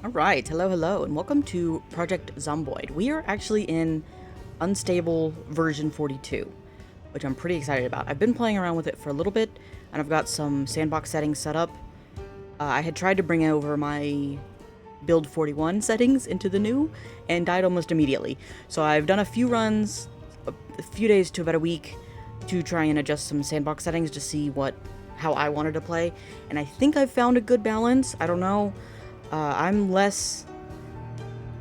Alright, hello, and welcome to Project Zomboid. We are actually in Unstable version 42, which I'm pretty excited about. I've been playing around with it for a little bit, and I've got some sandbox settings set up. I had tried to bring over my build 41 settings into the new, and died almost immediately. So I've done a few runs, a few days to about a week, to try and adjust some sandbox settings to see how I wanted to play, and I think I've found a good balance. I don't know. I'm less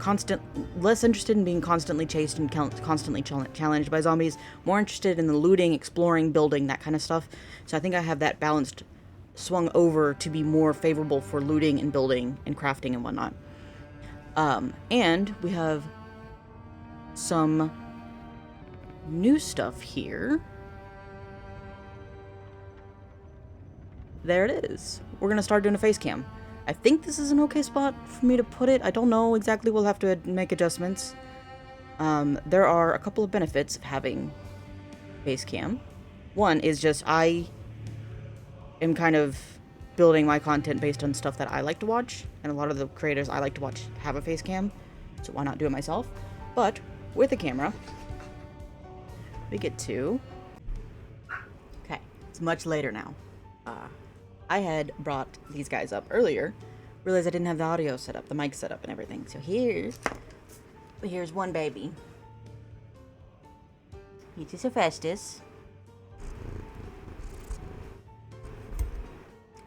interested in being constantly chased and constantly challenged by zombies. More interested in the looting, exploring, building, that kind of stuff. So I think I have that balanced swung over to be more favorable for looting and building and crafting and whatnot. And we have some new stuff here. There it is. We're gonna start doing a face cam. I think this is an okay spot for me to put it. I don't know exactly. We'll have to make adjustments. There are a couple of benefits of having face cam. One is just I am kind of building my content based on stuff that I like to watch, and a lot of the creators I like to watch have a face cam, so why not do it myself? But with a camera, we get to... Okay, it's much later now. I had brought these guys up earlier, realized I didn't have the audio set up, the mic set up and everything. So here's one baby. He's just a Festus.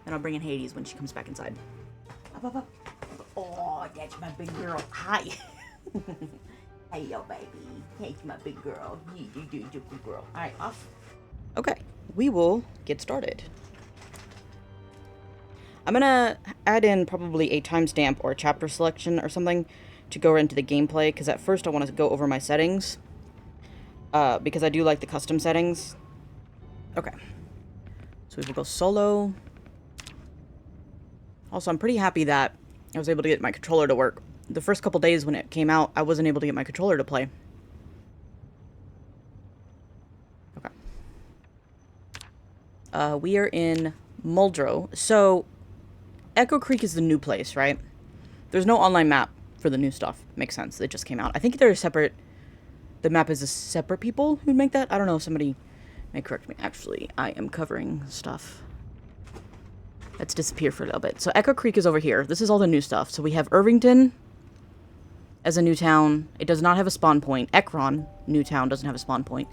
Then I'll bring in Hades when she comes back inside. Up. Oh, that's my big girl. Hi. Hey, yo, baby. Hey, my big girl. You good girl. All right, off. Okay, we will get started. I'm gonna add in probably a timestamp or a chapter selection or something to go into the gameplay, because at first I want to go over my settings, because I do like the custom settings. Okay, so we will go solo. Also, I'm pretty happy that I was able to get my controller to work. The first couple days when it came out, I wasn't able to get my controller to play. Okay. We are in Muldrow. So Echo Creek is the new place, right? There's no online map for the new stuff. Makes sense. It just came out. I think they're separate. The map is a separate people who make that. I don't know. Somebody may correct me. Actually, I am covering stuff. Let's disappear for a little bit. So Echo Creek is over here. This is all the new stuff. So we have Irvington as a new town. It does not have a spawn point. Ekron, new town, doesn't have a spawn point.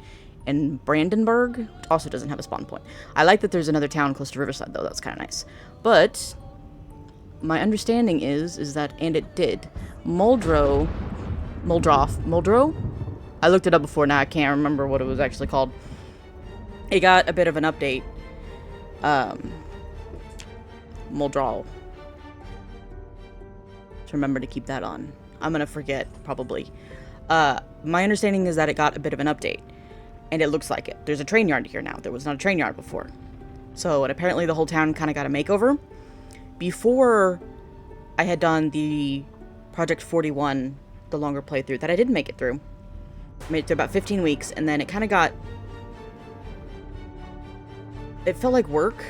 And Brandenburg also doesn't have a spawn point. I like that there's another town close to Riverside, though. That's kind of nice. But my understanding is that, and it did, Muldrow? I looked it up before, now I can't remember what it was actually called. It got a bit of an update. Muldrow. So remember to keep that on. I'm gonna forget, probably. My understanding is that it got a bit of an update, and it looks like it. There's a train yard here now. There was not a train yard before. So, and apparently the whole town kind of got a makeover. Before I had done the Project 41, the longer playthrough, that I didn't make it through. I made it through about 15 weeks, and then it kind of got... It felt like work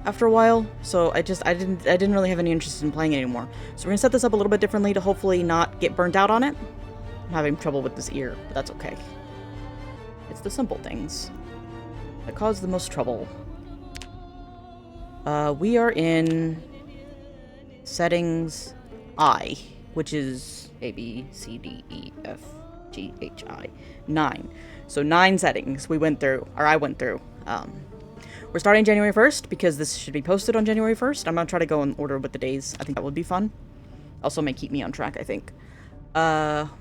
after a while, so I didn't really have any interest in playing it anymore. So we're gonna set this up a little bit differently to hopefully not get burnt out on it. I'm having trouble with this ear, but that's okay. It's the simple things that cause the most trouble. We are in settings I, which is A, B, C, D, E, F, G, H, I. 9. So 9 settings we went through, or I went through. We're starting January 1st because this should be posted on January 1st. I'm gonna try to go in order with the days. I think that would be fun. Also may keep me on track, I think.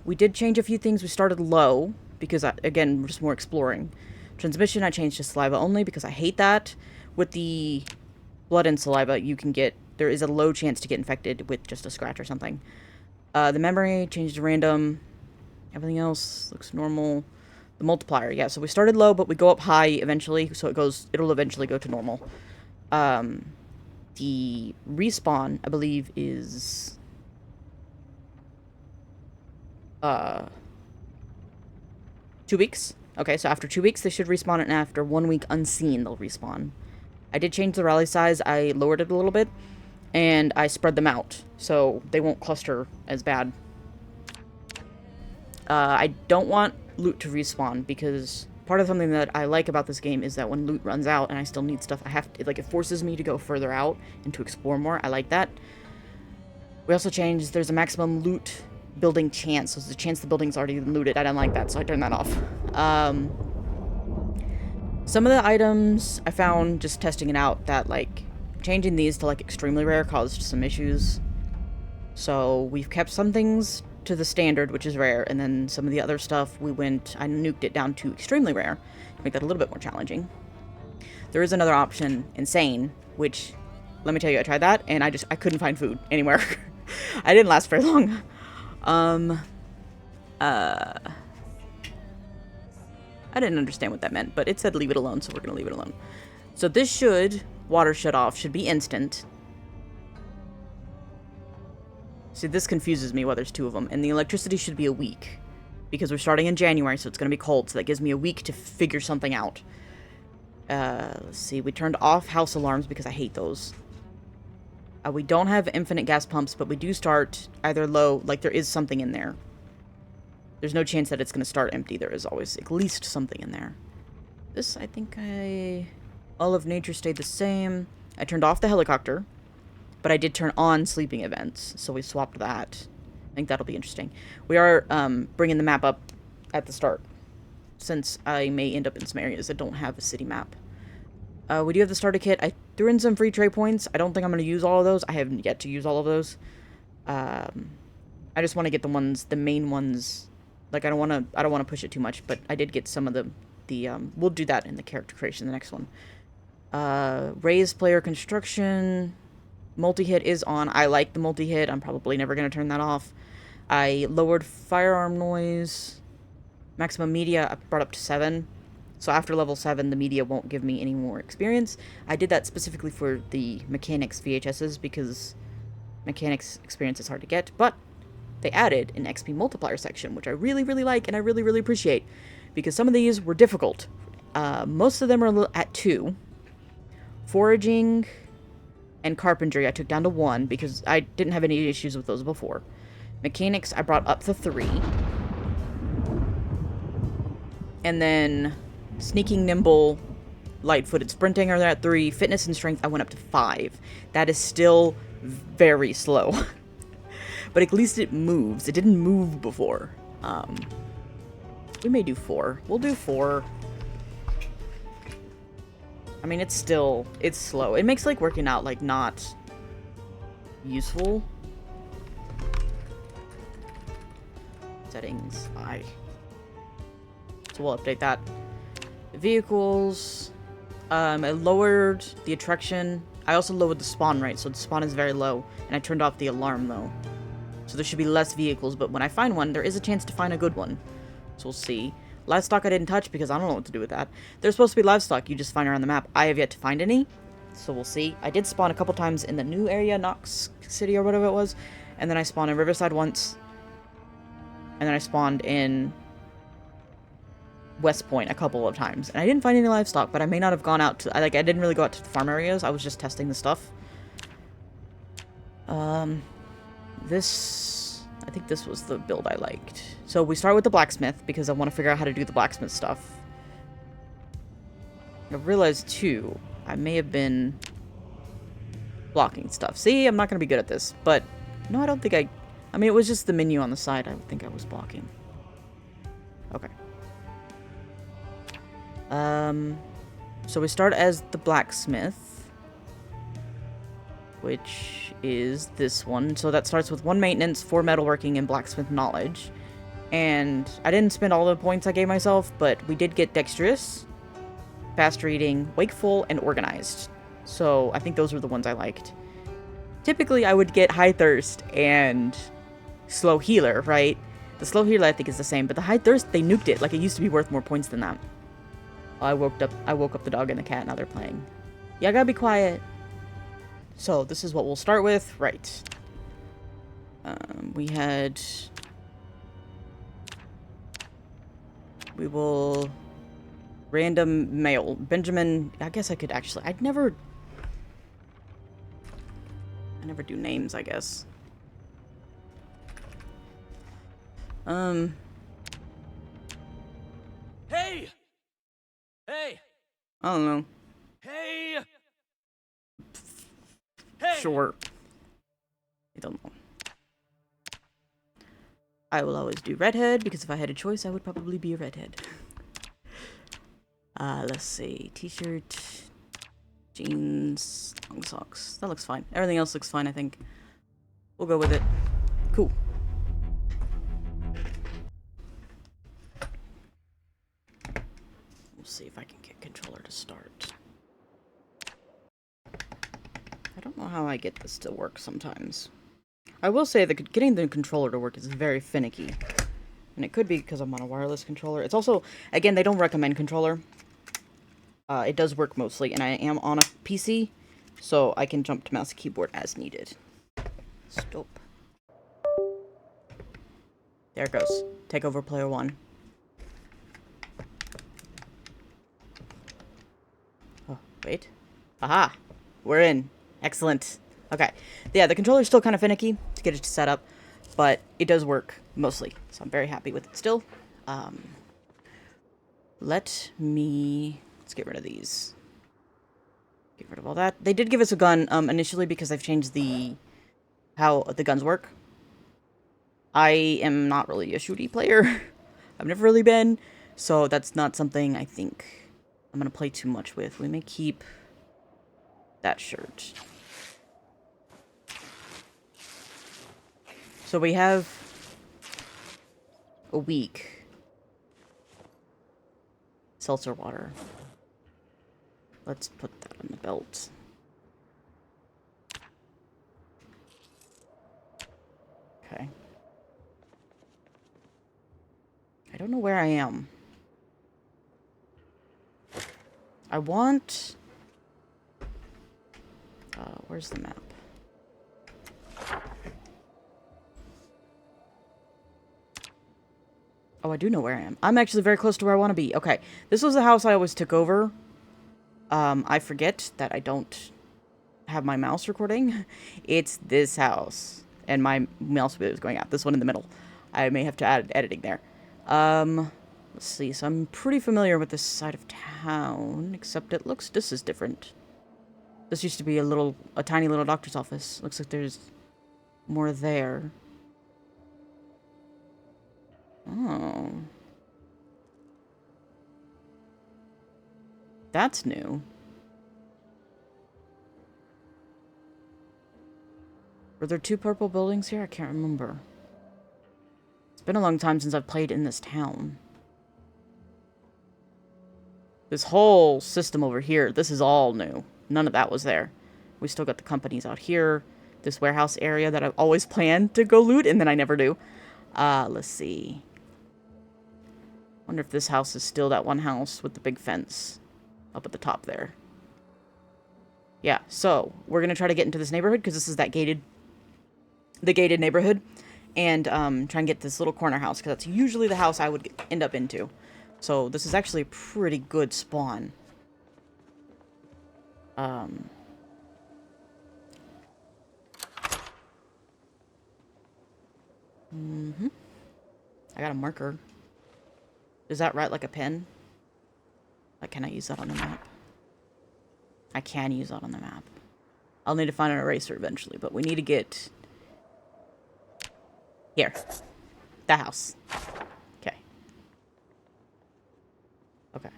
We did change a few things. We started low because, again, we're just more exploring. Transmission, I changed to saliva only because I hate that. With the blood and saliva, there is a low chance to get infected with just a scratch or something. The memory changed to random. Everything else looks normal. The multiplier, yeah, so we started low, but we go up high eventually, so it'll eventually go to normal. The respawn, I believe, is 2 weeks. Okay, so after 2 weeks, they should respawn, and after 1 week unseen, they'll respawn. I did change the rally size. I lowered it a little bit. and I spread them out so they won't cluster as bad. I don't want loot to respawn because part of something that I like about this game is that when loot runs out and I still need stuff, I have to, like, it forces me to go further out and to explore more. I like that. We also changed, there's a maximum loot building chance, so there's a chance the building's already looted. I didn't like that, so I turned that off. Some of the items I found just testing it out that, like, changing these to, like, extremely rare caused some issues. So we've kept some things to the standard, which is rare, and then some of the other stuff I nuked it down to extremely rare to make that a little bit more challenging. There is another option, insane, which, let me tell you, I tried that, and I couldn't find food anywhere. I didn't last very long. I didn't understand what that meant, but it said leave it alone, so we're gonna leave it alone. So this water shut off should be instant. See, this confuses me why there's two of them. And the electricity should be a week. Because we're starting in January, so it's gonna be cold, so that gives me a week to figure something out. Let's see, we turned off house alarms because I hate those. We don't have infinite gas pumps, but we do start either low, like there is something in there. There's no chance that it's going to start empty. There is always at least something in there. This, I think all of nature stayed the same. I turned off the helicopter, but I did turn on sleeping events, so we swapped that. I think that'll be interesting. We are bringing the map up at the start, since I may end up in some areas that don't have a city map. We do have the starter kit. I threw in some free trade points. I don't think I'm going to use all of those. I haven't yet to use all of those. I just want to get the main ones. Like, I don't want to push it too much, but I did get some of the we'll do that in the character creation, the next one. Raise player construction. Multi-hit is on. I like the multi-hit. I'm probably never going to turn that off. I lowered firearm noise. Maximum media, I brought up to 7. So after level 7, the media won't give me any more experience. I did that specifically for the mechanics VHSs because mechanics experience is hard to get, but they added an XP multiplier section, which I really, really like and I really, really appreciate because some of these were difficult. Most of them are at 2. Foraging and carpentry I took down to 1 because I didn't have any issues with those before. Mechanics I brought up to 3. And then sneaking, nimble, light-footed sprinting are at 3. Fitness and strength I went up to 5. That is still very slow. But at least it moves. It didn't move before. We may do 4. We'll do 4. I mean, it's slow. It makes, like, working out, like, not useful. Settings, so we'll update that. Vehicles, I lowered the attraction. I also lowered the spawn rate, so the spawn is very low. And I turned off the alarm, though. So there should be less vehicles, but when I find one, there is a chance to find a good one. So we'll see. Livestock I didn't touch because I don't know what to do with that. There's supposed to be livestock you just find around the map. I have yet to find any, so we'll see. I did spawn a couple times in the new area, Knox City or whatever it was. And then I spawned in Riverside once. And then I spawned in West Point a couple of times. And I didn't find any livestock, but I may not have gone out to... I didn't really go out to the farm areas. I was just testing the stuff. I think this was the build I liked. So we start with the blacksmith, because I want to figure out how to do the blacksmith stuff. I realized, too, I may have been blocking stuff. See, I'm not going to be good at this, but... No, I don't think I mean, it was just the menu on the side I think I was blocking. Okay. So we start as the blacksmith, which is this one. So that starts with 1 maintenance, 4 metalworking, and blacksmith knowledge. And I didn't spend all the points I gave myself, but we did get dexterous, fast reading, wakeful, and organized. So I think those were the ones I liked. Typically, I would get high thirst and slow healer, right? The slow healer I think is the same, but the high thirst, they nuked it. Like, it used to be worth more points than that. I woke up the dog and the cat, now they're playing. Yeah, I gotta be quiet. So, this is what we'll start with. Right. We will... Random male. Benjamin... I guess I could actually... I never do names, I guess. Hey! Hey! I don't know. Hey! Hey! Sure. I don't know. I will always do redhead, because if I had a choice, I would probably be a redhead. Let's see. T-shirt, jeans, long socks. That looks fine. Everything else looks fine, I think. We'll go with it. Cool. We'll see if I can get controller to start. I don't know how I get this to work sometimes. I will say that getting the controller to work is very finicky. And it could be because I'm on a wireless controller. It's also, again, they don't recommend controller. It does work mostly, and I am on a PC, so I can jump to mouse and keyboard as needed. Stop. There it goes. Take over player 1. Oh, wait. Aha! We're in. Excellent. Okay. Yeah, the controller's still kind of finicky to get it set up, but it does work mostly, so I'm very happy with it still. Let's get rid of these. Get rid of all that. They did give us a gun initially because I've changed how the guns work. I am not really a shooty player. I've never really been, so that's not something I think I'm gonna play too much with. We may keep that shirt. So we have a week. Seltzer water. Let's put that on the belt. Okay. I don't know where I am. I want... where's the map? Oh, I do know where I am. I'm actually very close to where I want to be. Okay. This was the house I always took over. I forget that I don't have my mouse recording. It's this house. And my mouse is going out. This one in the middle. I may have to add editing there. Let's see. So I'm pretty familiar with this side of town. Except this is different. This used to be a tiny little doctor's office. Looks like there's more there. Oh. That's new. Were there 2 purple buildings here? I can't remember. It's been a long time since I've played in this town. This whole system over here, this is all new. None of that was there. We still got the companies out here. This warehouse area that I've always planned to go loot, and then I never do. Let's see. Wonder if this house is still that one house with the big fence up at the top there. Yeah, so we're gonna try to get into this neighborhood because this is the gated neighborhood, and try and get this little corner house because that's usually the house I would end up into. So this is actually a pretty good spawn. I got a marker. Does that write like a pen? Like, can I use that on the map? I can use that on the map. I'll need to find an eraser eventually, but we need to get... Here. The house. Okay. Okay.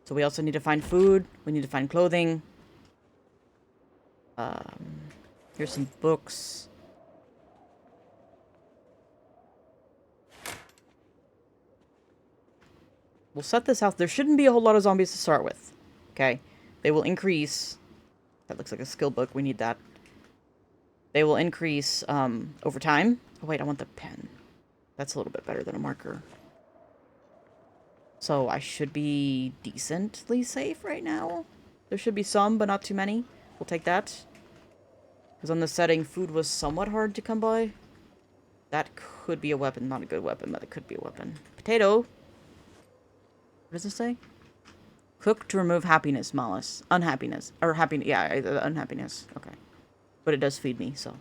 So we also need to find food. We need to find clothing. Here's some books. We'll set this out. There shouldn't be a whole lot of zombies to start with. Okay? They will increase. That looks like a skill book. We need that. They will increase over time. Oh, wait, I want the pen. That's a little bit better than a marker. So I should be decently safe right now. There should be some, but not too many. We'll take that. Because on the setting, food was somewhat hard to come by. That could be a weapon. Not a good weapon, but it could be a weapon. Potato. What does it say? Cook to remove happiness, malice. Unhappiness. Or happiness. Yeah, unhappiness. Okay. But it does feed me, so.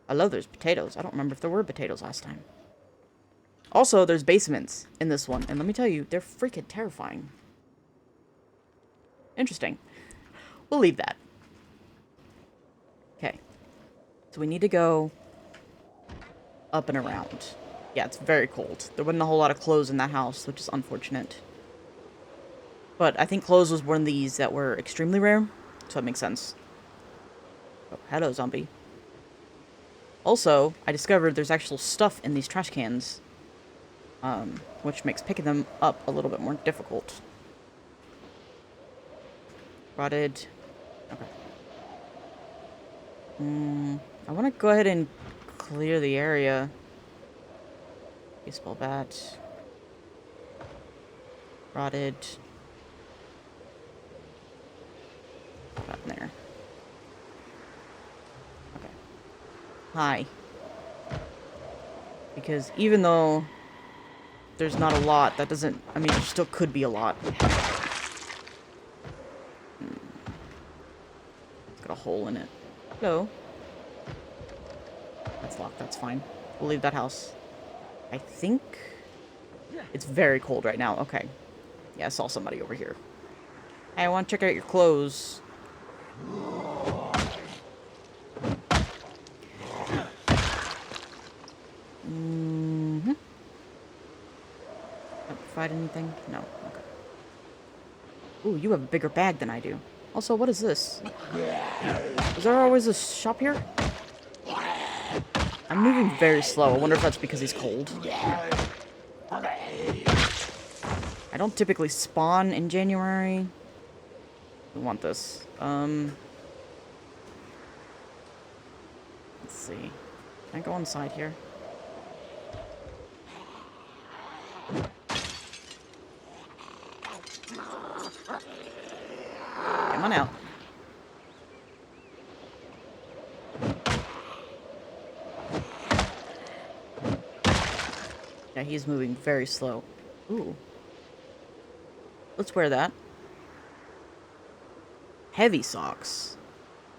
I love those potatoes. I don't remember if there were potatoes last time. Also, there's basements in this one. And let me tell you, they're freaking terrifying. Interesting. We'll leave that. Okay. So we need to go up and around. Yeah, it's very cold. There wasn't a whole lot of clothes in that house, which is unfortunate. But I think clothes was one of these that were extremely rare, so that makes sense. Oh, hello, zombie. Also, I discovered there's actual stuff in these trash cans, which makes picking them up a little bit more difficult. Rotted. Okay. I want to go ahead and clear the area. Baseball bat. Rotted. Got in there. Okay. Hi. Because even though there's not a lot, that doesn't... I mean, there still could be a lot. It's got a hole in it. Hello. That's locked, that's fine. We'll leave that house. I think... It's very cold right now. Okay. Yeah, I saw somebody over here. Hey, I want to check out your clothes. Provide anything? No. Okay. Ooh, you have a bigger bag than I do. Also, what is this? Is there always a shop here? I'm moving very slow. I wonder if that's because he's cold. I don't typically spawn in January. We want this. Let's see. Can I go inside here? Come on out. Yeah, he's moving very slow. Ooh. Let's wear that. Heavy socks.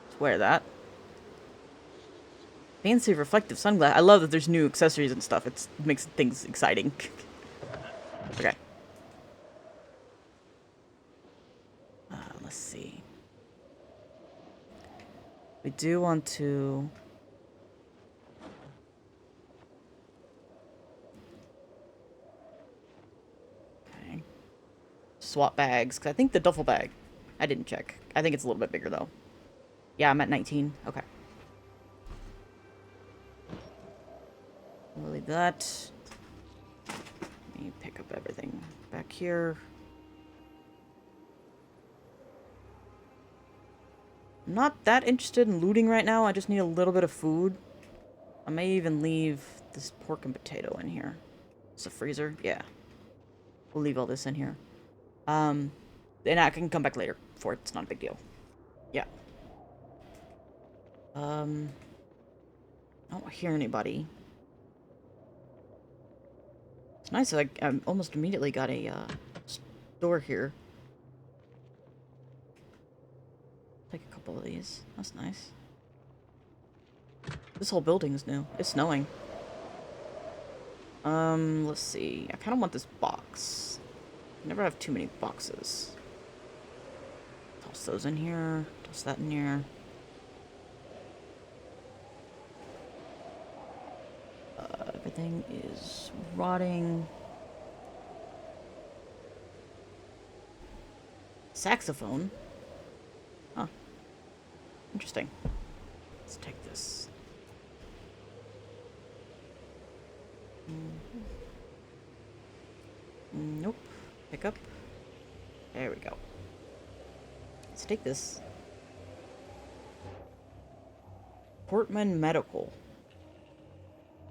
Let's wear that. Fancy reflective sunglasses. I love that there's new accessories and stuff. It makes things exciting. Okay. Let's see. We do want to... Okay. Swap bags, because I think the duffel bag... I didn't check. I think it's a little bit bigger, though. Yeah, I'm at 19. Okay. We'll leave that. Let me pick up everything back here. I'm not that interested in looting right now. I just need a little bit of food. I may even leave this pork and potato in here. It's a freezer. Yeah. We'll leave all this in here. And I can come back later for it. It's not a big deal. Yeah. I don't hear anybody. It's nice that I almost immediately got a store here. Take a couple of these. That's nice. This whole building is new. It's snowing. Let's see. I kind of want this box. I never have too many boxes. Toss those in here. Toss that in here. Everything is rotting. Saxophone? Huh. Interesting. Let's take this. Nope. Pick up. There we go. Let's take this. Portman Medical.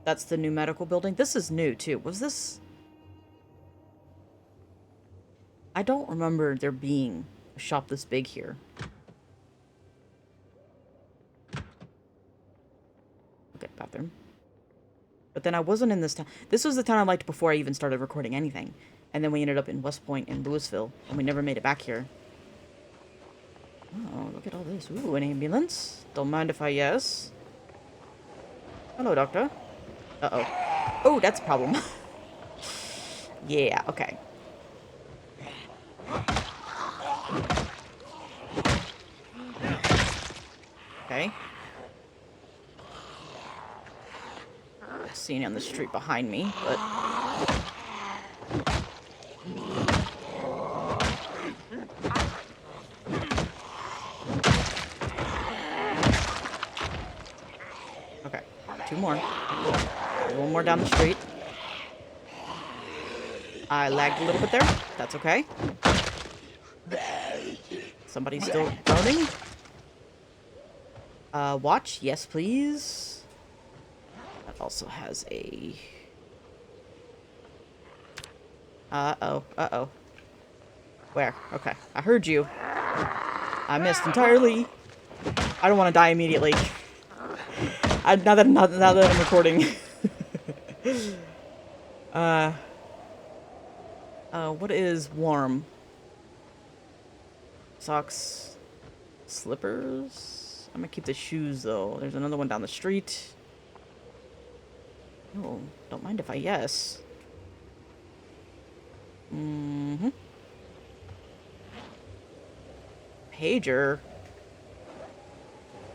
That's the new medical building. This is new, too. Was this... I don't remember there being a shop this big here. Okay, bathroom. But then I wasn't in this town. This was the town I liked before I even started recording anything. And then we ended up in West Point and Louisville, and we never made it back here. Oh, look at all this. Ooh, an ambulance. Don't mind if I yes. Hello, doctor. Uh-oh. Oh, that's a problem. Yeah, okay. Okay. Seen on the street behind me, but... Okay, two more. One more down the street. I lagged a little bit there. That's okay. Somebody's still groaning. Watch. Yes, please. That also has a... Uh-oh. Uh-oh. Where? Okay. I heard you. I missed entirely. I don't want to die immediately. Now that I'm recording. What is warm? Socks. Slippers? I'm gonna keep the shoes, though. There's another one down the street. Oh, don't mind if I yes. Mm-hmm. Pager.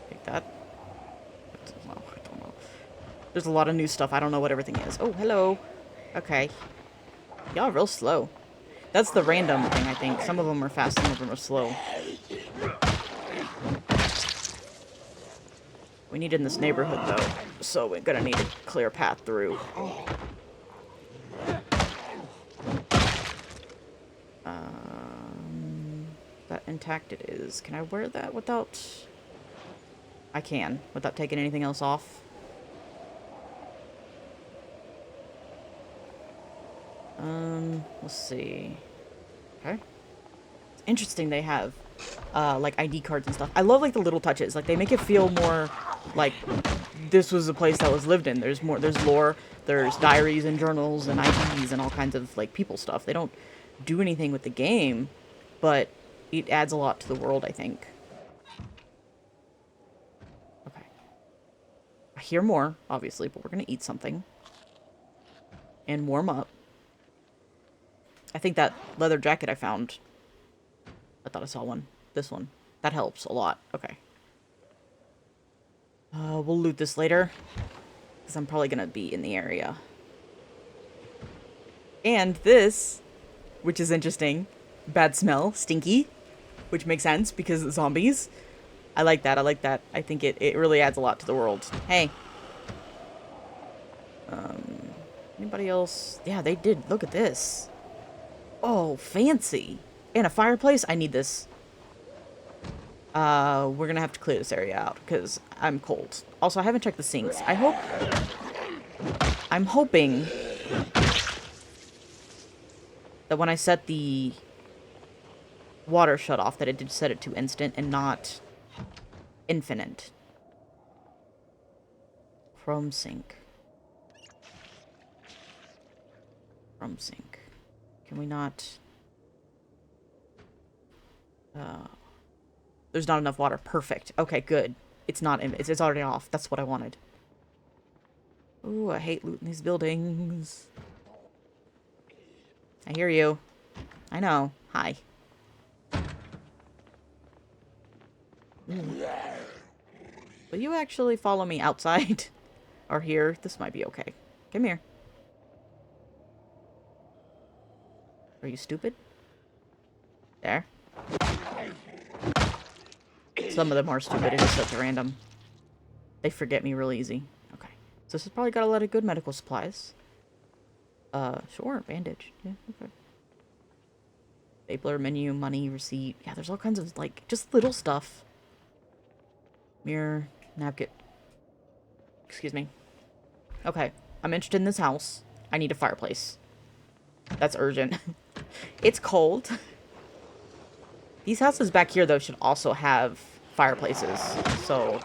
Take that. I don't know. There's a lot of new stuff. I don't know what everything is. Oh, hello. Okay. Y'all are real slow. That's the random thing, I think. Some of them are fast, some of them are slow. We need it in this neighborhood, though. So we're gonna need a clear path through. That intact it is. Can I wear that without... I can, without taking anything else off. Let's see. Okay. It's interesting they have, like, ID cards and stuff. I love, like, the little touches. Like, they make it feel more like this was a place that was lived in. There's more, there's lore, there's diaries and journals and IDs and all kinds of, like, people stuff. They don't do anything with the game, but it adds a lot to the world, I think. Okay. I hear more, obviously, but we're gonna eat something. And warm up. I think that leather jacket I found... I thought I saw one. This one. That helps a lot. Okay. We'll loot this later. Because I'm probably gonna be in the area. And this, which is interesting. Bad smell. Stinky. Which makes sense because of zombies. I like that. I like that. I think it really adds a lot to the world. Hey. Anybody else? Yeah, they did. Look at this. Oh, fancy. And a fireplace? I need this. We're gonna have to clear this area out, because I'm cold. Also, I haven't checked the sinks. I'm hoping that when I set the water shut off, that it did set it to instant and not infinite. Chrome sink. Chrome sink. Can we not... There's not enough water. Perfect. Okay, good. It's not... It's already off. That's what I wanted. Ooh, I hate looting these buildings. I hear you. I know. Hi. Will you actually follow me outside? Or here? This might be okay. Come here. Are you stupid? There. Some of them are stupid. It is such a random. They forget me real easy. Okay. So this has probably got a lot of good medical supplies. Sure. Bandage. Yeah, okay. Stapler, menu, money, receipt. Yeah, there's all kinds of, like, just little stuff. Mirror, napkin. Excuse me. Okay. I'm interested in this house. I need a fireplace. That's urgent. It's cold. These houses back here, though, should also have fireplaces. So...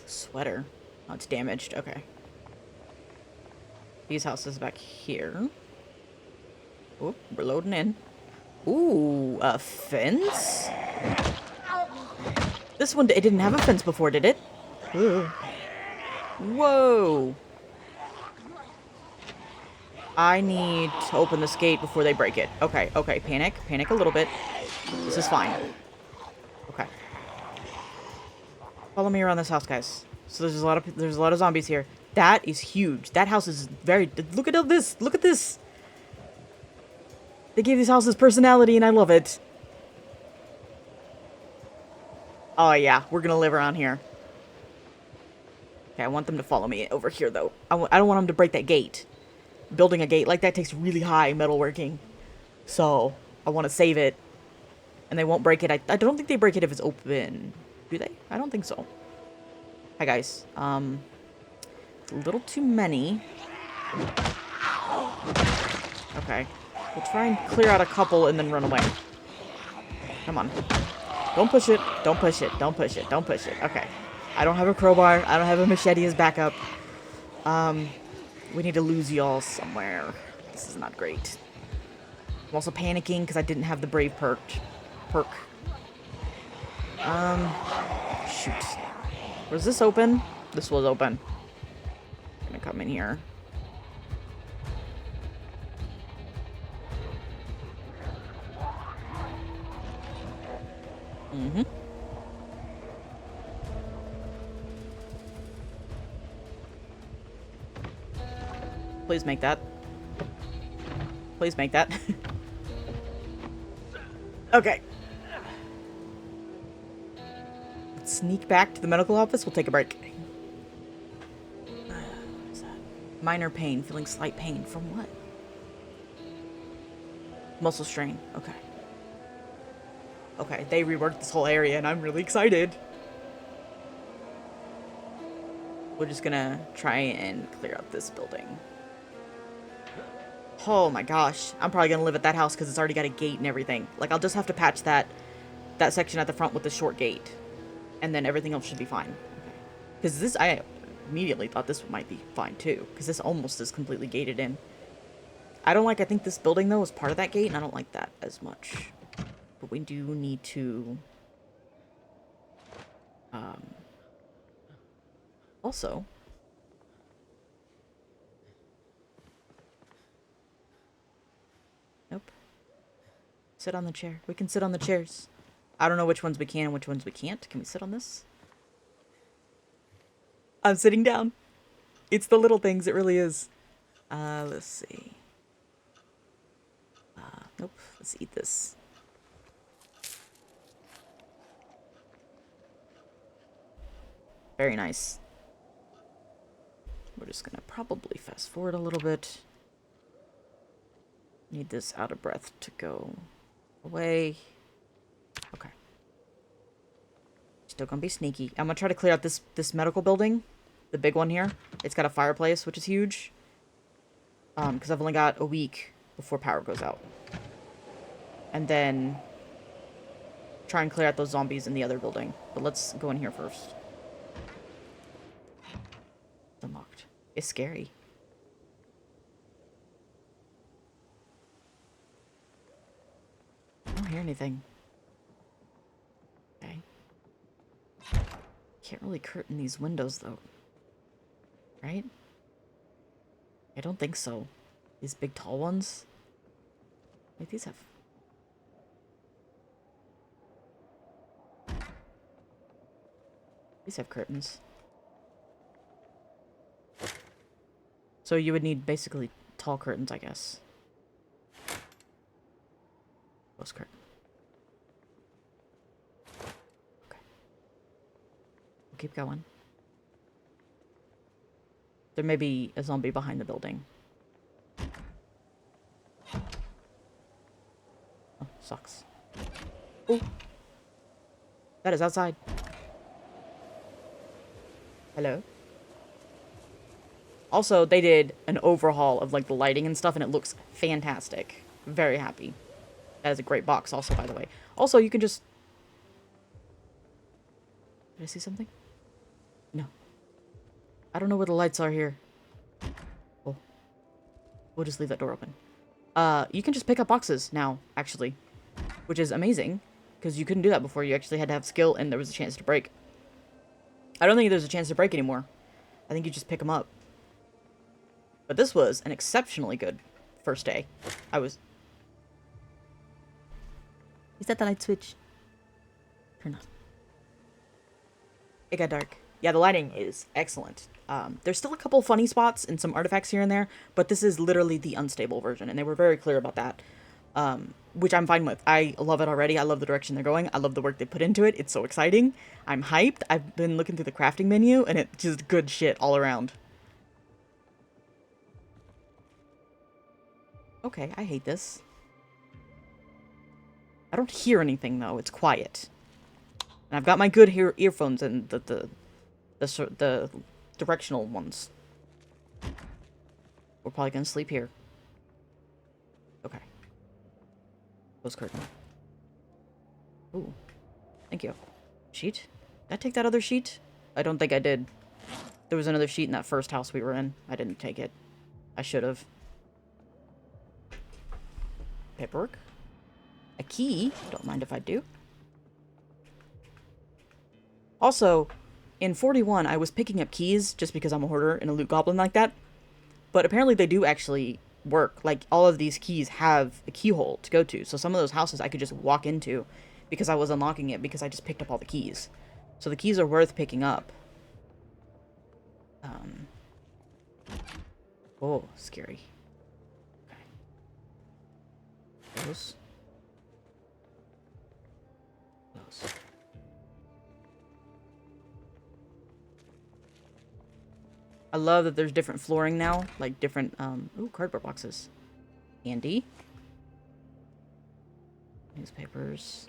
Sweater. Oh, it's damaged. Okay. These houses back here. Oop, we're loading in. Ooh, a fence? This one, it didn't have a fence before, did it? Ooh. Whoa. I need to open this gate before they break it. Okay, okay, panic. Panic a little bit. This is fine. Okay. Follow me around this house, guys. So there's a lot of zombies here. That is huge. That house is very... Look at all this. Look at this. They gave these houses personality, and I love it. Oh, yeah. We're gonna live around here. Okay, I want them to follow me over here, though. I don't want them to break that gate. Building a gate like that takes really high metalworking. So, I want to save it. And they won't break it. I don't think they break it if it's open. Do they? I don't think so. Hi, guys. A little too many. Okay. We'll try and clear out a couple and then run away. Come on. Don't push it. Don't push it. Don't push it. Don't push it. Okay. I don't have a crowbar. I don't have a machete as backup. We need to lose y'all somewhere. This is not great. I'm also panicking because I didn't have the brave perk. Shoot. Was this open? This was open. I'm gonna come in here. Mm-hmm. Please make that. Please make that. Okay. Let's sneak back to the medical office. We'll take a break. What's that? Minor pain. Feeling slight pain. From what? Muscle strain. Okay. Okay, they reworked this whole area and I'm really excited. We're just gonna try and clear out this building. Oh my gosh. I'm probably gonna live at that house because it's already got a gate and everything. Like, I'll just have to patch that section at the front with the short gate. And then everything else should be fine. Okay. Because this, I immediately thought this might be fine too. Because this almost is completely gated in. I think this building though is part of that gate and I don't like that as much. But we do need to... Also... Nope. Sit on the chair. We can sit on the chairs. I don't know which ones we can and which ones we can't. Can we sit on this? I'm sitting down. It's the little things, it really is. Let's see. Nope. Let's eat this. Very nice. We're just gonna probably fast forward a little bit. Need this out of breath to go away. Okay. Still gonna be sneaky. I'm gonna try to clear out this medical building. The big one here. It's got a fireplace, which is huge. Because I've only got a week before power goes out. And then try and clear out those zombies in the other building. But let's go in here first. It's unlocked. It's scary. I don't hear anything. Okay. Can't really curtain these windows though. Right? I don't think so. These big tall ones? Wait, these have... These have curtains. So you would need basically tall curtains, I guess. Close curtain. Okay. We'll keep going. There may be a zombie behind the building. Oh, sucks. Oh! That is outside. Hello? Also, they did an overhaul of, like, the lighting and stuff, and it looks fantastic. Very happy. That is a great box also, by the way. Also, you can just... Did I see something? No. I don't know where the lights are here. Oh. We'll just leave that door open. You can just pick up boxes now, actually, which is amazing, because you couldn't do that before. You actually had to have skill, and there was a chance to break. I don't think there's a chance to break anymore. I think you just pick them up. But this was an exceptionally good first day. Is that the light switch? Turn on. It got dark. Yeah, the lighting is excellent. There's still a couple funny spots and some artifacts here and there, but this is literally the unstable version, and they were very clear about that, which I'm fine with. I love it already. I love the direction they're going. I love the work they put into it. It's so exciting. I'm hyped. I've been looking through the crafting menu, and it's just good shit all around. Okay, I hate this. I don't hear anything, though. It's quiet. And I've got my good earphones and the directional ones. We're probably gonna sleep here. Okay. Close curtain. Ooh. Thank you. Sheet? Did I take that other sheet? I don't think I did. There was another sheet in that first house we were in. I didn't take it. I should have. Paperwork. A key. Don't mind if I do. Also, in 41, I was picking up keys just because I'm a hoarder and a loot goblin like that. But apparently they do actually work. Like, all of these keys have a keyhole to go to. So some of those houses I could just walk into because I was unlocking it because I just picked up all the keys. So the keys are worth picking up. Oh, scary. Okay. Close. Close. I love that there's different flooring now. Like different, ooh, cardboard boxes. Handy. Newspapers.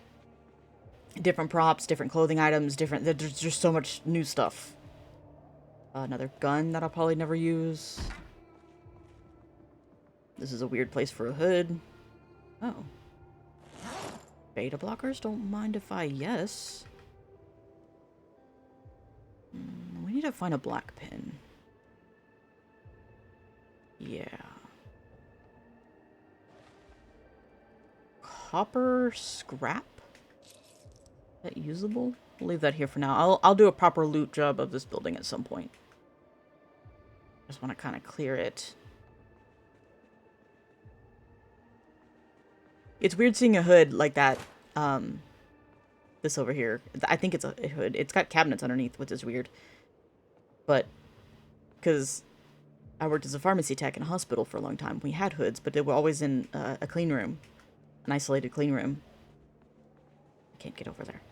Different props, different clothing items, there's just so much new stuff. Another gun that I'll probably never use. This is a weird place for a hood. Oh. Beta blockers? Don't mind if I yes. We need to find a black pin. Yeah. Copper scrap? Is that usable? We'll leave that here for now. I'll do a proper loot job of this building at some point. Just want to kind of clear it. It's weird seeing a hood like that. This over here. I think it's a hood. It's got cabinets underneath, which is weird. But, because I worked as a pharmacy tech in a hospital for a long time, we had hoods, but they were always in a clean room. An isolated clean room. I can't get over there.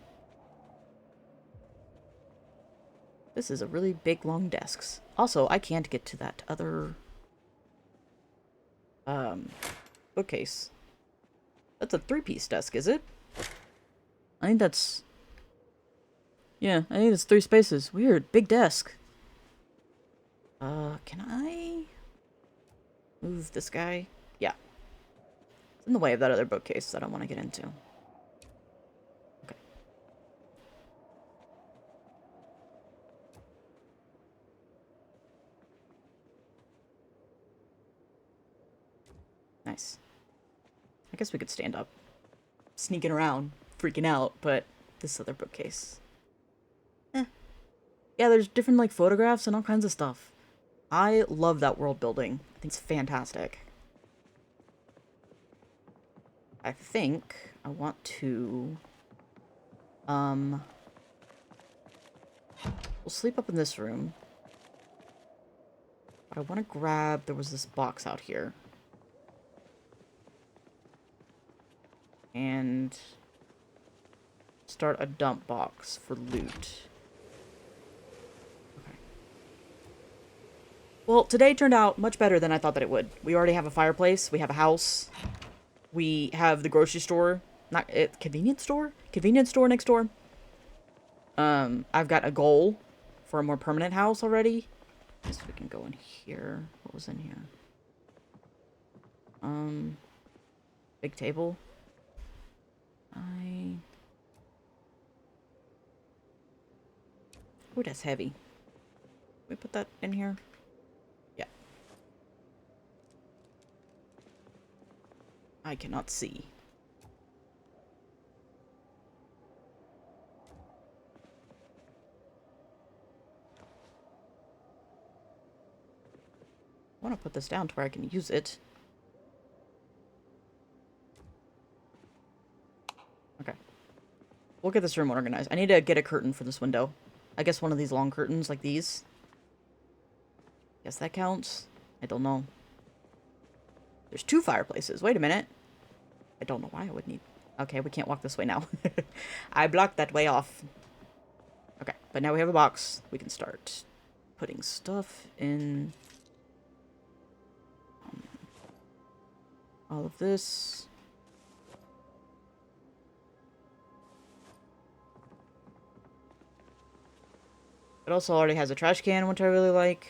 This is a really big, long desks. Also, I can't get to that other bookcase. That's a 3-piece desk, is it? I think that's... Yeah, I think it's 3 spaces. Weird. Big desk. Can I move this guy? Yeah. It's in the way of that other bookcase that I want to get into. Okay. Nice. I guess we could stand up. Sneaking around, freaking out, but this other bookcase. Eh. Yeah, there's different, like, photographs and all kinds of stuff. I love that world building. I think it's fantastic. I think I want to... We'll sleep up in this room. But I want to grab... There was this box out here. And... start a dump box for loot. Okay. Well, today turned out much better than I thought that it would. We already have a fireplace. We have a house. We have the grocery store. Not convenience store? Convenience store next door. I've got a goal for a more permanent house already. I guess we can go in here. What was in here? Big table. Ooh, that's heavy. Can we put that in here? Yeah. I cannot see. I want to put this down to where I can use it. Okay. We'll get this room organized. I need to get a curtain for this window. I guess one of these long curtains like these. Guess that counts. I don't know. There's 2 fireplaces. Wait a minute. I don't know why I would need... Okay, we can't walk this way now. I blocked that way off. Okay, but now we have a box. We can start putting stuff in. All of this. It also already has a trash can, which I really like.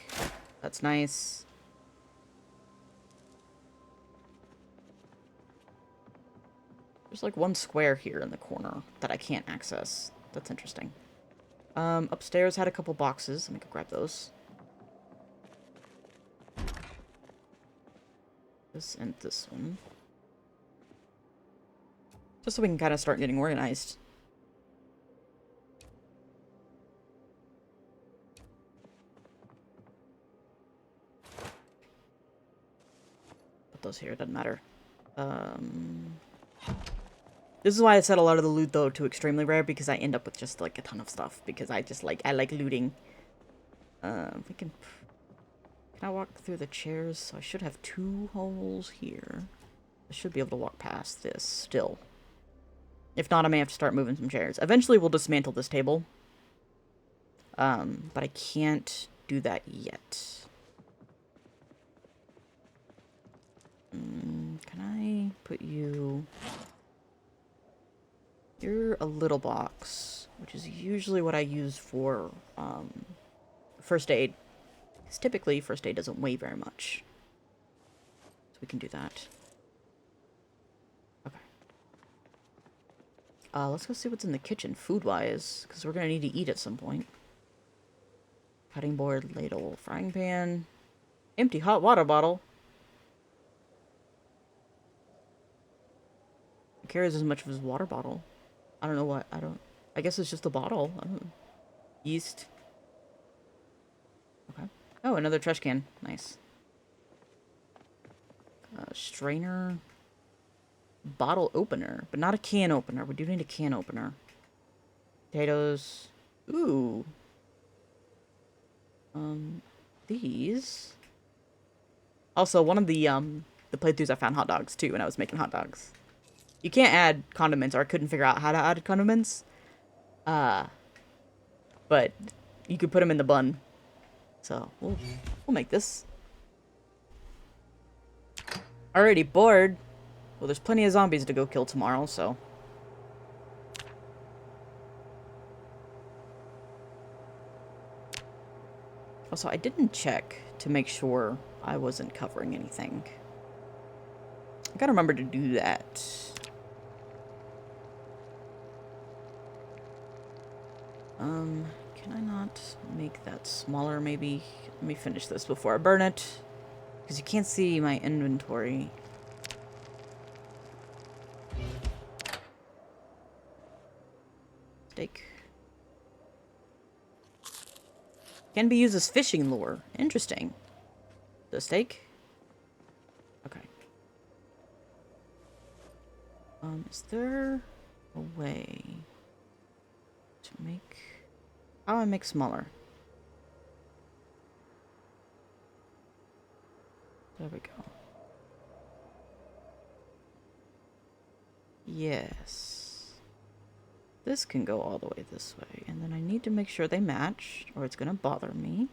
That's nice. There's like one square here in the corner that I can't access. That's interesting. Upstairs had a couple boxes. Let me go grab those. This and this one. Just so we can kind of start getting organized. Put those here, doesn't matter. This is why I set a lot of the loot, though, to extremely rare, because I end up with just, like, a ton of stuff, because I just, like, I like looting. We can I walk through the chairs? So I should have 2 holes here. I should be able to walk past this, still. If not, I may have to start moving some chairs. Eventually, we'll dismantle this table. But I can't do that yet. Can I put you... You're a little box, which is usually what I use for first aid. Because typically, first aid doesn't weigh very much. So we can do that. Okay. Let's go see what's in the kitchen, food-wise, because we're going to need to eat at some point. Cutting board, ladle, frying pan, empty hot water bottle. It carries as much of his water bottle. I don't know what, I guess it's just a bottle. I don't know. Yeast. Okay. Oh, another trash can. Nice. Strainer. Bottle opener, but not a can opener. We do need a can opener. Potatoes. Ooh. These. Also, one of the playthroughs I found hot dogs, too, when I was making hot dogs. You can't add condiments, or I couldn't figure out how to add condiments. But you could put them in the bun. So, we'll make this. Already bored. Well, there's plenty of zombies to go kill tomorrow, so... Also, I didn't check to make sure I wasn't covering anything. I gotta remember to do that. Can I not make that smaller, maybe? Let me finish this before I burn it. Because you can't see my inventory. Steak. Can be used as fishing lure. Interesting. The steak? Okay. Is there a way to make... How do I make smaller? There we go. Yes. This can go all the way this way. And then I need to make sure they match, or it's gonna bother me.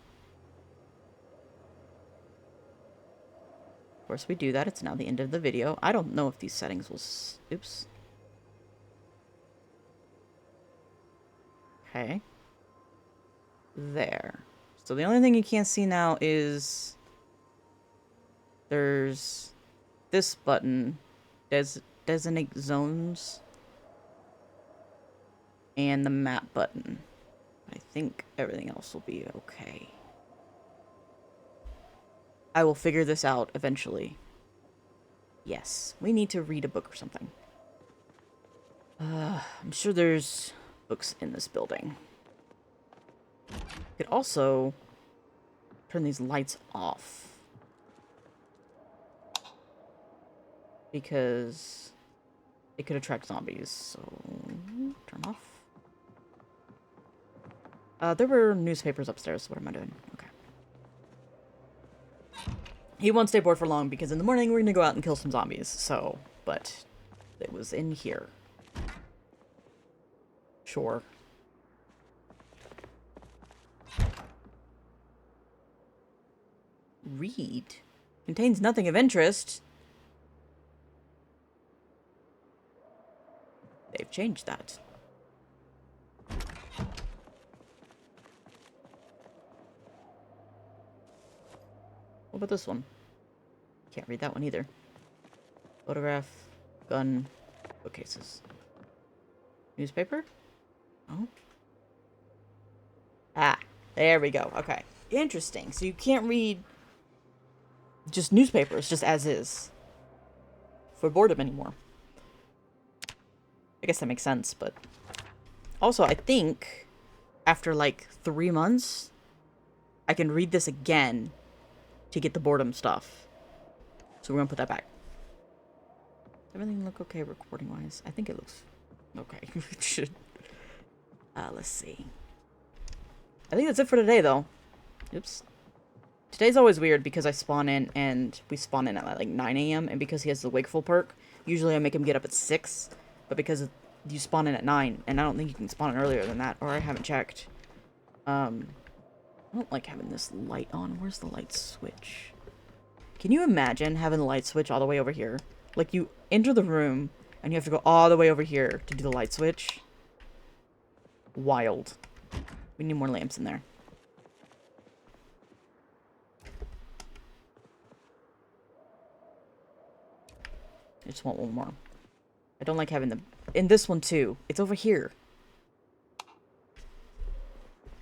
Of course we do that. It's now the end of the video. I don't know if these settings will... Oops. Okay. There. So the only thing you can't see now is... There's this button, designate zones, and the map button. I think everything else will be okay. I will figure this out eventually. Yes, we need to read a book or something. I'm sure there's books in this building. Could also turn these lights off. Because it could attract zombies, so turn off. There were newspapers upstairs. What am I doing? Okay. He won't stay bored for long because in the morning we're gonna go out and kill some zombies, so, but it was in here. Sure. Read. Contains nothing of interest. They've changed that. What about this one? Can't read that one either. Photograph, gun, bookcases. Newspaper? Oh. Ah, there we go. Okay. Interesting. So you can't read just newspapers, just as is. For boredom anymore. I guess that makes sense, but... Also, I think after like 3 months, I can read this again to get the boredom stuff. So we're gonna put that back. Does everything look okay recording-wise? I think it looks okay. It should. Let's see. I think that's it for today, though. Oops. Today's always weird because I spawn in and we spawn in at like 9 a.m. and because he has the wakeful perk, usually I make him get up at 6, but because you spawn in at 9, and I don't think you can spawn in earlier than that, or I haven't checked. I don't like having this light on. Where's the light switch? Can you imagine having the light switch all the way over here? Like, you enter the room, and you have to go all the way over here to do the light switch. Wild. We need more lamps in there. I just want one more. I don't like having the... In this one, too. It's over here.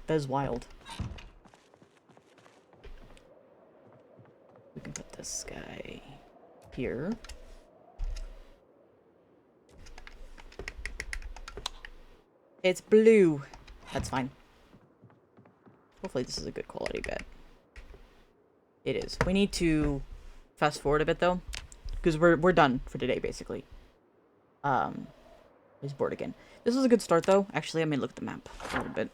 That is wild. We can put this guy here. It's blue. That's fine. Hopefully this is a good quality bed. It is. We need to fast forward a bit, though. Because we're done for today, basically. He's bored again. This was a good start, though. Actually, I may look at the map a little bit.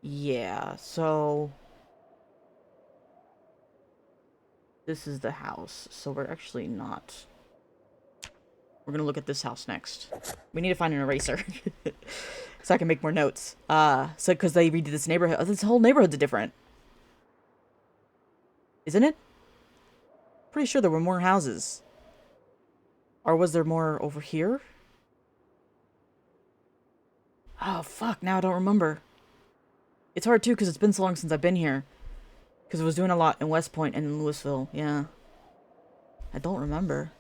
Yeah, so... This is the house, so we're actually not... We're gonna look at this house next. We need to find an eraser. So I can make more notes. So, because they redid this neighborhood. Oh, this whole neighborhood's different. Isn't it? Pretty sure there were more houses. Or was there more over here? Oh, fuck, now I don't remember. It's hard, too, because it's been so long since I've been here. Because I was doing a lot in West Point and in Louisville, yeah. I don't remember.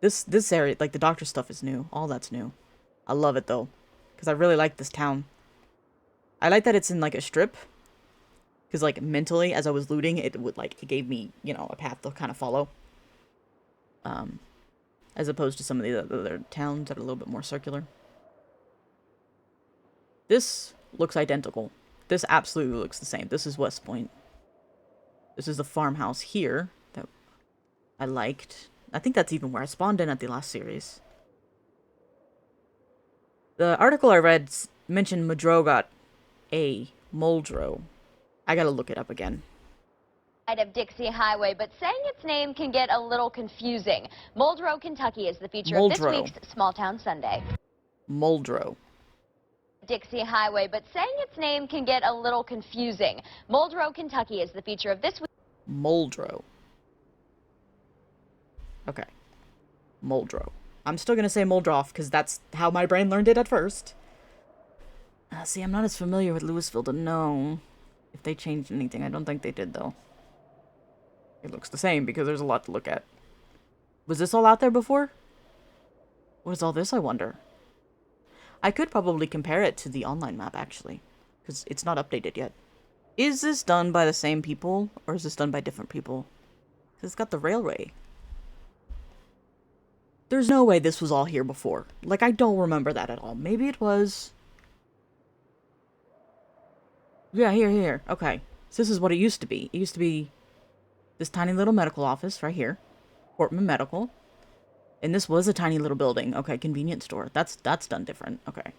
This area, like, the doctor stuff is new. All that's new. I love it, though. Because I really like this town. I like that it's in, like, a strip. Because, like, mentally, as I was looting, it would, like, it gave me, you know, a path to kind of follow. As opposed to some of the other towns that are a little bit more circular. This looks identical. This absolutely looks the same. This is West Point. This is the farmhouse here that I liked. I think that's even where I spawned in at the last series. The article I read mentioned Madrogat A. Muldrow. I gotta look it up again. Of Dixie Highway, but saying its name can get a little confusing. Muldrow, Kentucky is the feature of this week's Small Town Sunday. Muldrow. Dixie Highway, but saying its name can get a little confusing. Muldrow, Kentucky is the feature of this week. Muldrow. Okay. Muldrow. I'm still gonna say Muldrow because that's how my brain learned it at first. See, I'm not as familiar with Louisville to know if they changed anything. I don't think they did, though. It looks the same because there's a lot to look at. Was this all out there before? What is all this, I wonder? I could probably compare it to the online map, actually. Because it's not updated yet. Is this done by the same people? Or is this done by different people? Because it's got the railway. There's no way this was all here before. Like, I don't remember that at all. Maybe it was... Yeah, here. Okay. So this is what it used to be. It used to be this tiny little medical office right here. Portman Medical. And this was a tiny little building. Okay, convenience store. That's done different. Okay.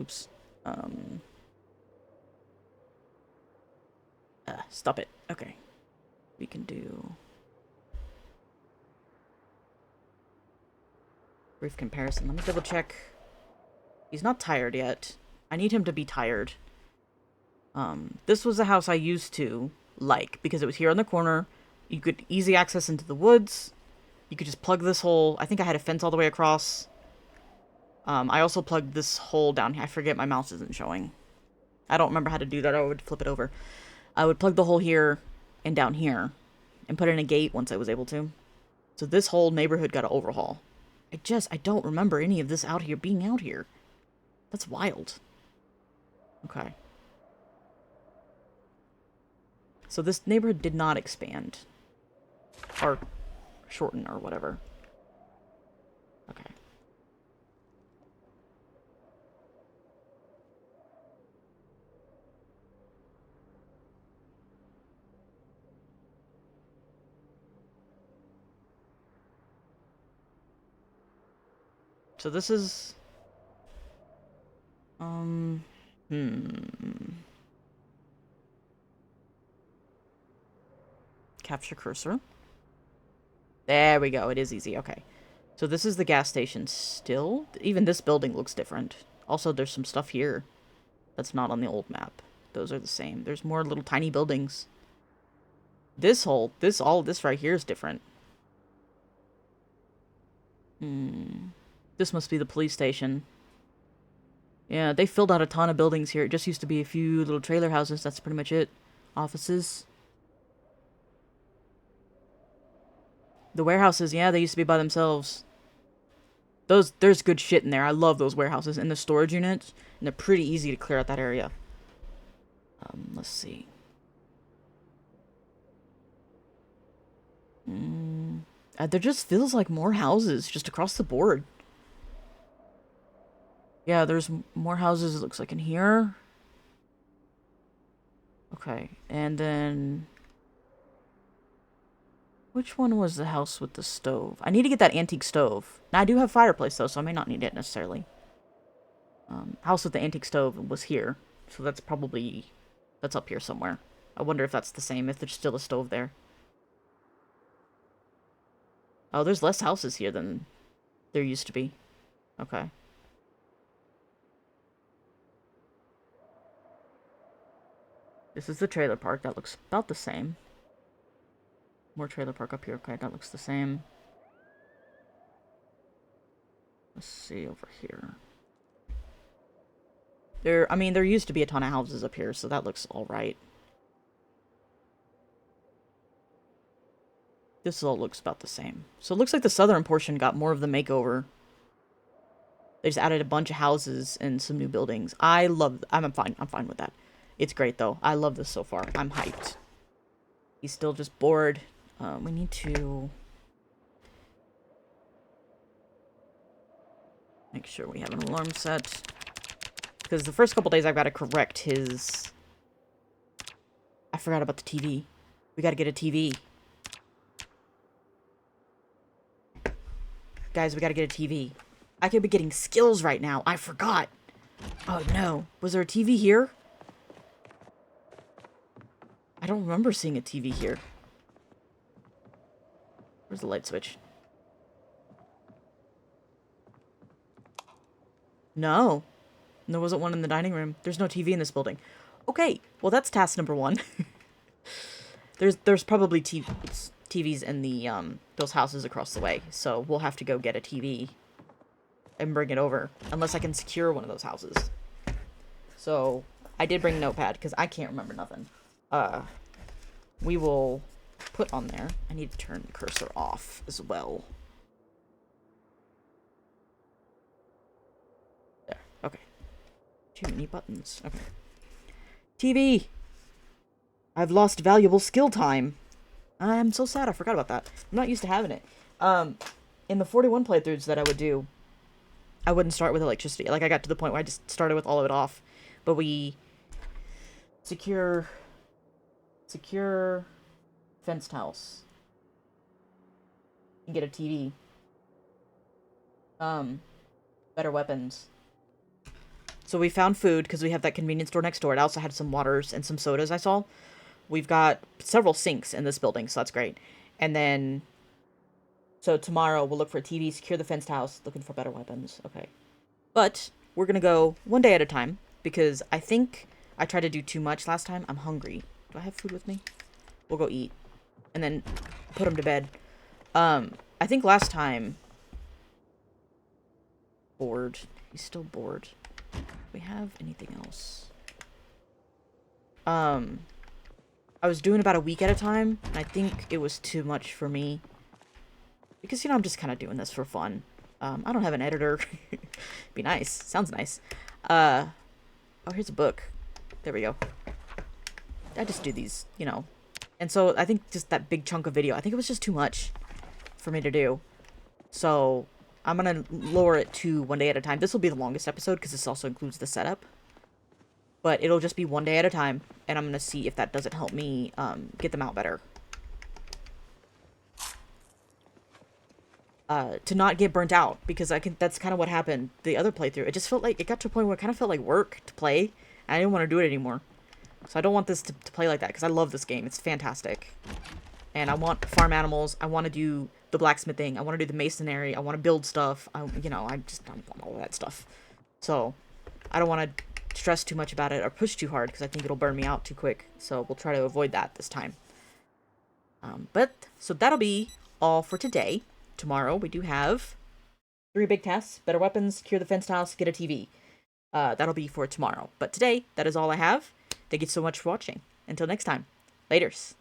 Oops. Stop it. Okay. We can do... brief comparison. Let me double check. He's not tired yet. I need him to be tired. This was a house I used to like because it was here on the corner. You could easy access into the woods. You could just plug this hole. I think I had a fence all the way across. I also plugged this hole down here. I forget, my mouse isn't showing. I don't remember how to do that. I would flip it over. I would plug the hole here and down here and put in a gate once I was able to. So this whole neighborhood got an overhaul. I don't remember any of this being out here. That's wild. Okay. So this neighborhood did not expand. Or shorten or whatever. Okay. So this is... Capture cursor. There we go. It is easy. Okay. So this is the gas station still. Even this building looks different. Also, there's some stuff here that's not on the old map. Those are the same. There's more little tiny buildings. All this right here is different. This must be the police station. Yeah, they filled out a ton of buildings here. It just used to be a few little trailer houses. That's pretty much it. Offices. The warehouses, yeah, they used to be by themselves. There's good shit in there. I love those warehouses and the storage units. And they're pretty easy to clear out that area. Let's see. There just feels like more houses just across the board. Yeah, there's more houses, it looks like, in here. Okay, and then... which one was the house with the stove? I need to get that antique stove. Now, I do have fireplace, though, so I may not need it necessarily. House with the antique stove was here. So that's probably... that's up here somewhere. I wonder if that's the same, if there's still a stove there. Oh, there's less houses here than there used to be. Okay. This is the trailer park. That looks about the same. More trailer park up here. Okay, that looks the same. Let's see over here. There used to be a ton of houses up here, so that looks alright. This all looks about the same. So it looks like the southern portion got more of the makeover. They just added a bunch of houses and some new buildings. I'm fine with that. It's great, though. I love this so far. I'm hyped. He's still just bored. We need to... make sure we have an alarm set. Because the first couple days I've got to correct his... I forgot about the TV. We got to get a TV. Guys, we got to get a TV. I could be getting skills right now. I forgot. Oh, no. Was there a TV here? I don't remember seeing a TV here. Where's the light switch? No. There wasn't one in the dining room. There's no TV in this building. Okay, well that's task number 1. There's probably TVs in the those houses across the way, so we'll have to go get a TV and bring it over, unless I can secure one of those houses. So I did bring a notepad because I can't remember nothing. We will put on there. I need to turn the cursor off as well. There. Okay. Too many buttons. Okay. TV! I've lost valuable skill time. I'm so sad I forgot about that. I'm not used to having it. in the 41 playthroughs that I would do, I wouldn't start with electricity. Like, I got to the point where I just started with all of it off. But we secure fenced house. And get a TV. Better weapons. So we found food, because we have that convenience store next door. It also had some waters and some sodas I saw. We've got several sinks in this building, so that's great. And then, so tomorrow we'll look for a TV, secure the fenced house, looking for better weapons. Okay. But we're going to go one day at a time, because I think I tried to do too much last time. I'm hungry. Do I have food with me? We'll go eat. And then put him to bed. I think last time... Bored. He's still bored. Do we have anything else? I was doing about a week at a time, and I think it was too much for me. Because, I'm just kind of doing this for fun. I don't have an editor. Be nice. Sounds nice. Oh, here's a book. There we go. I just do these, And so, I think just that big chunk of video, I think it was just too much for me to do. So, I'm gonna lower it to one day at a time. This will be the longest episode, because this also includes the setup. But it'll just be one day at a time, and I'm gonna see if that doesn't help me, get them out better. To not get burnt out, because that's kind of what happened the other playthrough. It just felt like, it got to a point where it kind of felt like work to play, and I didn't want to do it anymore. So I don't want this to play like that, because I love this game. It's fantastic. And I want farm animals, I want to do the blacksmithing, I want to do the masonry, I want to build stuff, I want all that stuff. So, I don't want to stress too much about it, or push too hard, because I think it'll burn me out too quick. So, we'll try to avoid that this time. So that'll be all for today. Tomorrow, we do have 3 big tasks: better weapons, secure the fenced house, get a TV. That'll be for tomorrow. But today, that is all I have. Thank you so much for watching. Until next time, laters.